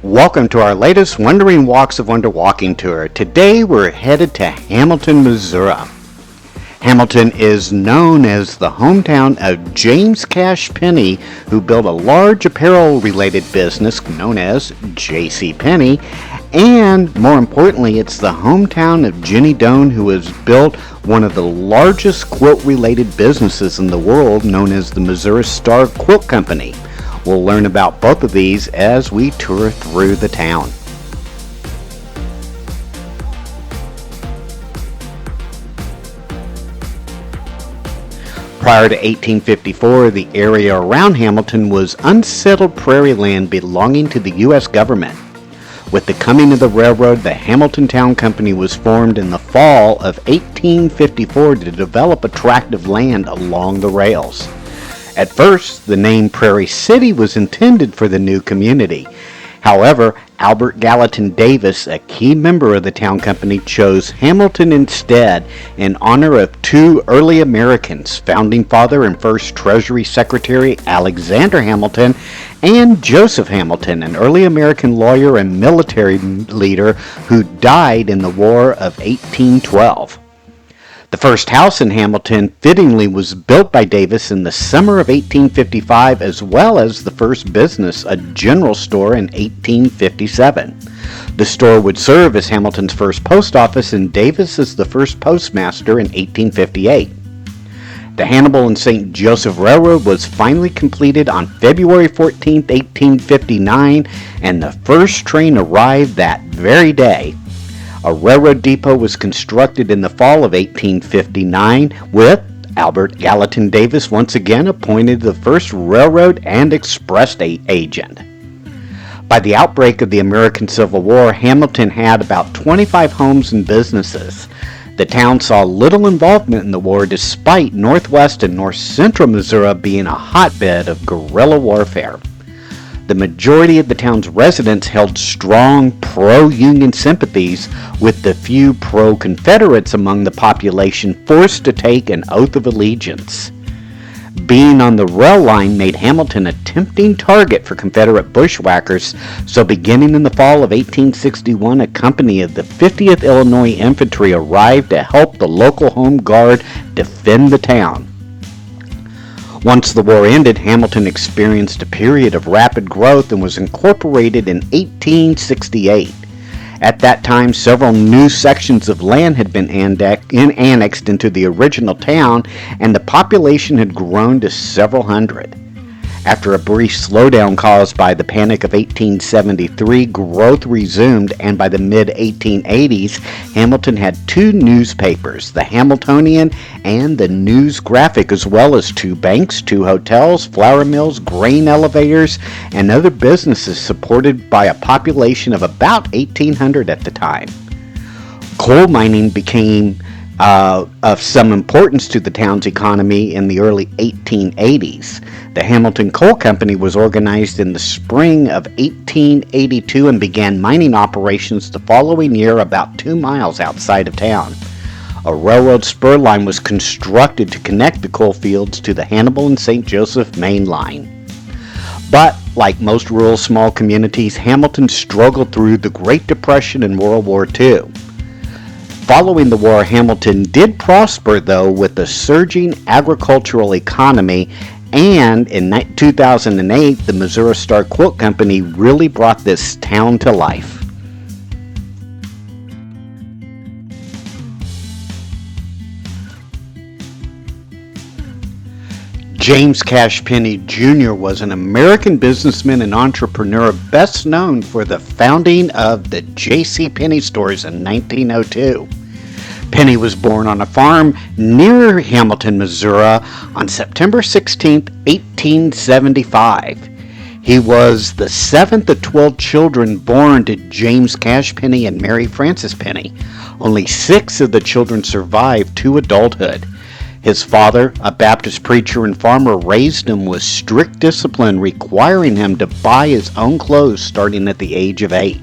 Welcome to our latest Wandering Walks of Wonder walking tour. Today we're headed to Hamilton, Missouri. Hamilton is known as the hometown of James Cash Penney, who built a large apparel-related business known as J.C. Penney, and more importantly, it's the hometown of Jenny Doan, who has built one of the largest quilt-related businesses in the world, known as the Missouri Star Quilt Company. We'll learn about both of these as we tour through the town. Prior to 1854, the area around Hamilton was unsettled prairie land belonging to the U.S. government. With the coming of the railroad, the Hamilton Town Company was formed in the fall of 1854 to develop a tract of land along the rails. At first, the name Prairie City was intended for the new community. However, Albert Gallatin Davis, a key member of the town company, chose Hamilton instead in honor of two early Americans, Founding Father and First Treasury Secretary Alexander Hamilton, and Joseph Hamilton, an early American lawyer and military leader who died in the War of 1812. The first house in Hamilton, fittingly, was built by Davis in the summer of 1855, as well as the first business, a general store, in 1857. The store would serve as Hamilton's first post office, and Davis as the first postmaster in 1858. The Hannibal and St. Joseph Railroad was finally completed on February 14, 1859, and the first train arrived that very day. A railroad depot was constructed in the fall of 1859, with Albert Gallatin Davis once again appointed the first railroad and express agent. By the outbreak of the American Civil War, Hamilton had about 25 homes and businesses. The town saw little involvement in the war, despite northwest and north central Missouri being a hotbed of guerrilla warfare. The majority of the town's residents held strong pro-Union sympathies, with the few pro-Confederates among the population forced to take an oath of allegiance. Being on the rail line made Hamilton a tempting target for Confederate bushwhackers, so beginning in the fall of 1861, a company of the 50th Illinois Infantry arrived to help the local home guard defend the town. Once the war ended, Hamilton experienced a period of rapid growth and was incorporated in 1868. At that time, several new sections of land had been annexed into the original town, and the population had grown to several hundred. After a brief slowdown caused by the Panic of 1873, growth resumed, and by the mid-1880s, Hamilton had two newspapers, the Hamiltonian and the News Graphic, as well as two banks, two hotels, flour mills, grain elevators, and other businesses supported by a population of about 1,800 at the time. Coal mining became of some importance to the town's economy in the early 1880s. The Hamilton Coal Company was organized in the spring of 1882 and began mining operations the following year about 2 miles outside of town. A railroad spur line was constructed to connect the coal fields to the Hannibal and St. Joseph main line. But, like most rural small communities, Hamilton struggled through the Great Depression and World War II. Following the war, Hamilton did prosper, though, with a surging agricultural economy, and in 2008, the Missouri Star Quilt Company really brought this town to life. James Cash Penney Jr. was an American businessman and entrepreneur best known for the founding of the J.C. Penney stores in 1902. Penney was born on a farm near Hamilton, Missouri on September 16, 1875. He was the seventh of 12 children born to James Cash Penney and Mary Frances Penney. Only 6 of the children survived to adulthood. His father, a Baptist preacher and farmer, raised him with strict discipline, requiring him to buy his own clothes starting at the age of 8.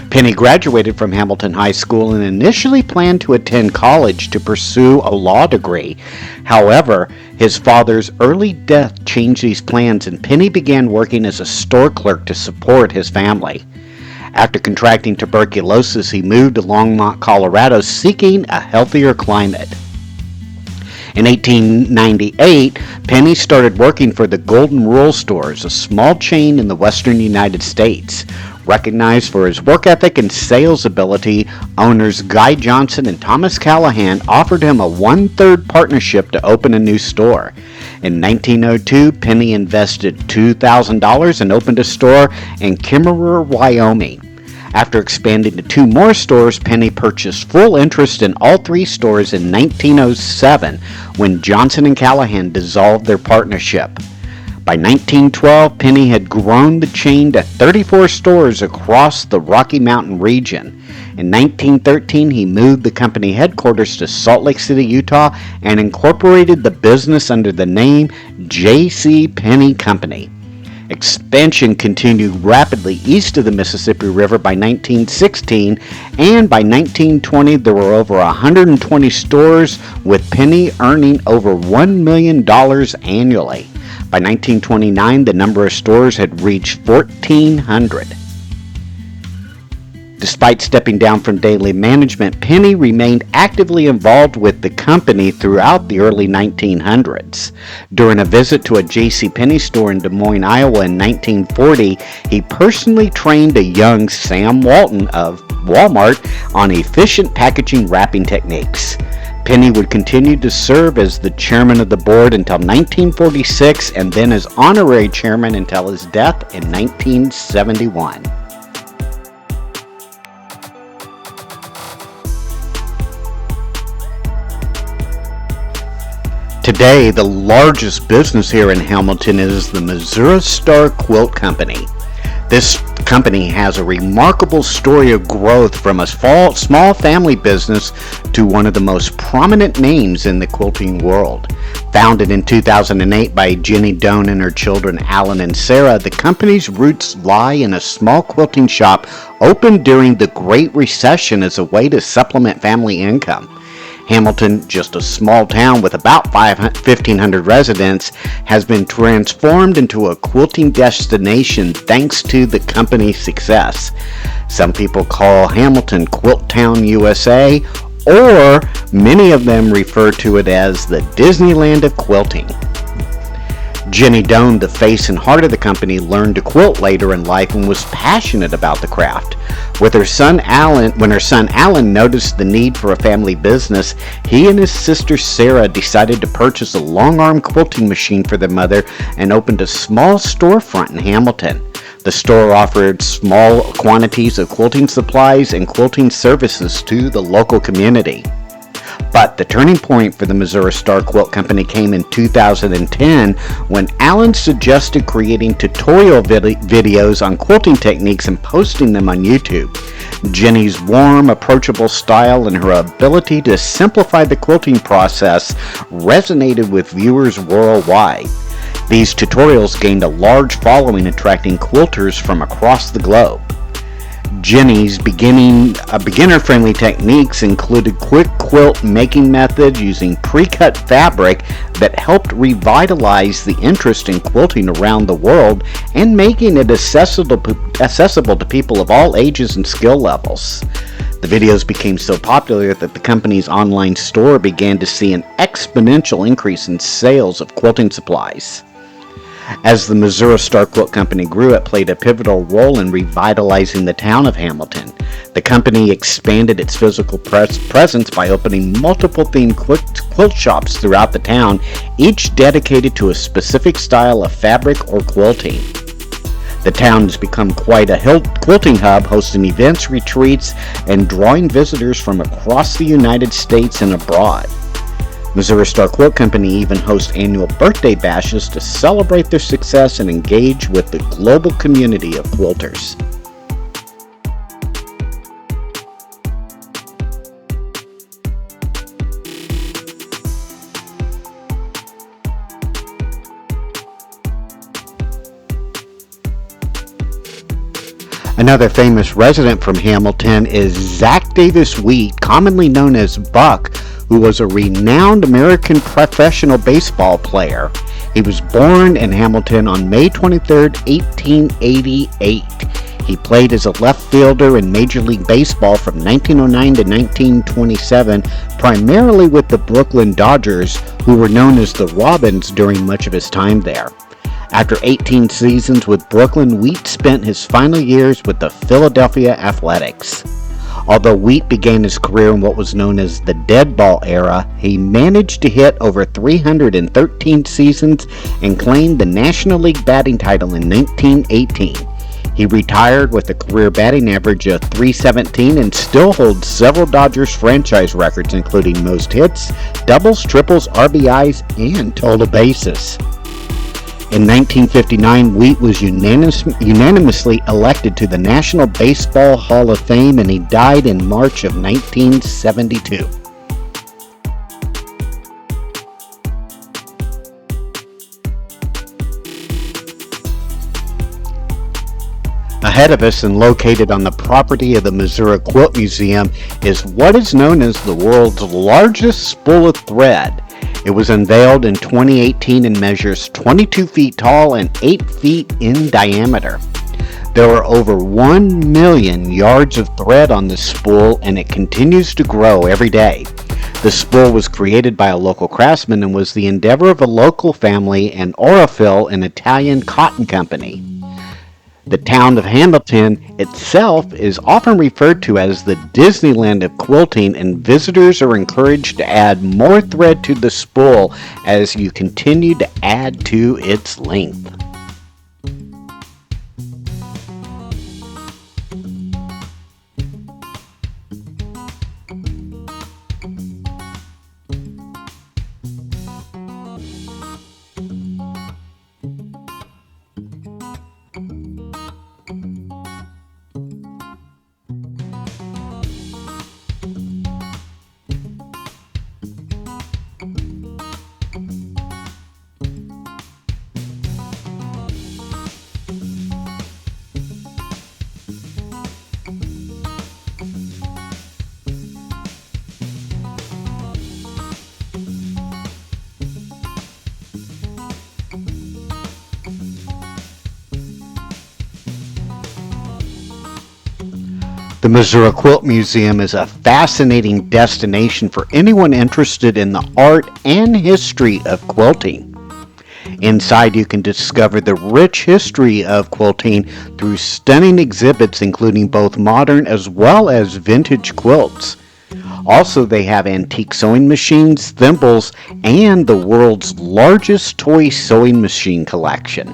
Penney graduated from Hamilton High School and initially planned to attend college to pursue a law degree. However, his father's early death changed these plans, and Penney began working as a store clerk to support his family. After contracting tuberculosis, he moved to Longmont, Colorado, seeking a healthier climate. In 1898, Penney started working for the Golden Rule Stores, a small chain in the western United States. Recognized for his work ethic and sales ability, owners Guy Johnson and Thomas Callahan offered him a one-third partnership to open a new store. In 1902, Penney invested $2,000 and opened a store in Kimmerer, Wyoming. After expanding to 2 more stores, Penney purchased full interest in all 3 stores in 1907 when Johnson and Callahan dissolved their partnership. By 1912, Penney had grown the chain to 34 stores across the Rocky Mountain region. In 1913, he moved the company headquarters to Salt Lake City, Utah, and incorporated the business under the name J.C. Penney Company. Expansion continued rapidly east of the Mississippi River by 1916, and by 1920 there were over 120 stores, with Penney earning over $1 million annually. By 1929, the number of stores had reached 1,400. Despite stepping down from daily management, Penney remained actively involved with the company throughout the early 1900s. During a visit to a J.C. Penney store in Des Moines, Iowa in 1940, he personally trained a young Sam Walton of Walmart on efficient packaging wrapping techniques. Penney would continue to serve as the chairman of the board until 1946 and then as honorary chairman until his death in 1971. Today, the largest business here in Hamilton is the Missouri Star Quilt Company. This company has a remarkable story of growth from a small family business to one of the most prominent names in the quilting world. Founded in 2008 by Jenny Doan and her children Alan and Sarah, the company's roots lie in a small quilting shop opened during the Great Recession as a way to supplement family income. Hamilton, just a small town with about 1,500 residents, has been transformed into a quilting destination thanks to the company's success. Some people call Hamilton Quilt Town, USA, or many of them refer to it as the Disneyland of quilting. Jenny Doan, the face and heart of the company, learned to quilt later in life and was passionate about the craft. When her son Alan noticed the need for a family business, he and his sister Sarah decided to purchase a long-arm quilting machine for their mother and opened a small storefront in Hamilton. The store offered small quantities of quilting supplies and quilting services to the local community. But the turning point for the Missouri Star Quilt Company came in 2010 when Alan suggested creating tutorial videos on quilting techniques and posting them on YouTube. Jenny's warm, approachable style and her ability to simplify the quilting process resonated with viewers worldwide. These tutorials gained a large following, attracting quilters from across the globe. Jenny's beginner-friendly techniques included quick quilt making methods using pre-cut fabric that helped revitalize the interest in quilting around the world and making it accessible to people of all ages and skill levels. The videos became so popular that the company's online store began to see an exponential increase in sales of quilting supplies. As the Missouri Star Quilt Company grew, it played a pivotal role in revitalizing the town of Hamilton. The company expanded its physical presence by opening multiple themed quilt shops throughout the town, each dedicated to a specific style of fabric or quilting. The town has become quite a quilting hub, hosting events, retreats, and drawing visitors from across the United States and abroad. Missouri Star Quilt Company even hosts annual birthday bashes to celebrate their success and engage with the global community of quilters. Another famous resident from Hamilton is Zach Davis Wheat, commonly known as Buck, who was a renowned American professional baseball player. He was born in Hamilton on May 23, 1888. He played as a left fielder in Major League Baseball from 1909 to 1927, primarily with the Brooklyn Dodgers, who were known as the Robins during much of his time there. After 18 seasons with Brooklyn, Wheat spent his final years with the Philadelphia Athletics. Although Wheat began his career in what was known as the dead ball era, he managed to hit over 313 seasons and claimed the National League batting title in 1918. He retired with a career batting average of .317 and still holds several Dodgers franchise records, including most hits, doubles, triples, RBIs, and total bases. In 1959, Wheat was unanimously elected to the National Baseball Hall of Fame, and he died in March of 1972. Ahead of us and located on the property of the Missouri Quilt Museum is what is known as the world's largest spool of thread. It was unveiled in 2018 and measures 22 feet tall and 8 feet in diameter. There are over 1 million yards of thread on this spool, and it continues to grow every day. The spool was created by a local craftsman and was the endeavor of a local family and Orafil, an Italian cotton company. The town of Hamilton itself is often referred to as the Disneyland of quilting, and visitors are encouraged to add more thread to the spool as you continue to add to its length. The Missouri Quilt Museum is a fascinating destination for anyone interested in the art and history of quilting. Inside, you can discover the rich history of quilting through stunning exhibits including both modern as well as vintage quilts. Also, they have antique sewing machines, thimbles, and the world's largest toy sewing machine collection.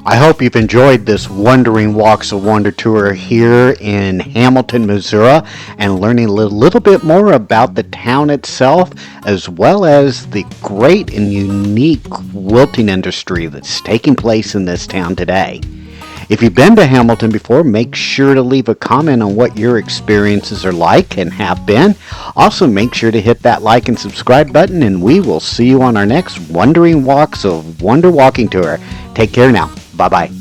I hope you've enjoyed this Wandering Walks of Wonder tour here in Hamilton, Missouri, and learning a little bit more about the town itself, as well as the great and unique quilting industry that's taking place in this town today. If you've been to Hamilton before, make sure to leave a comment on what your experiences are like and have been. Also, make sure to hit that like and subscribe button, and we will see you on our next Wandering Walks of Wonder walking tour. Take care now. Bye-bye.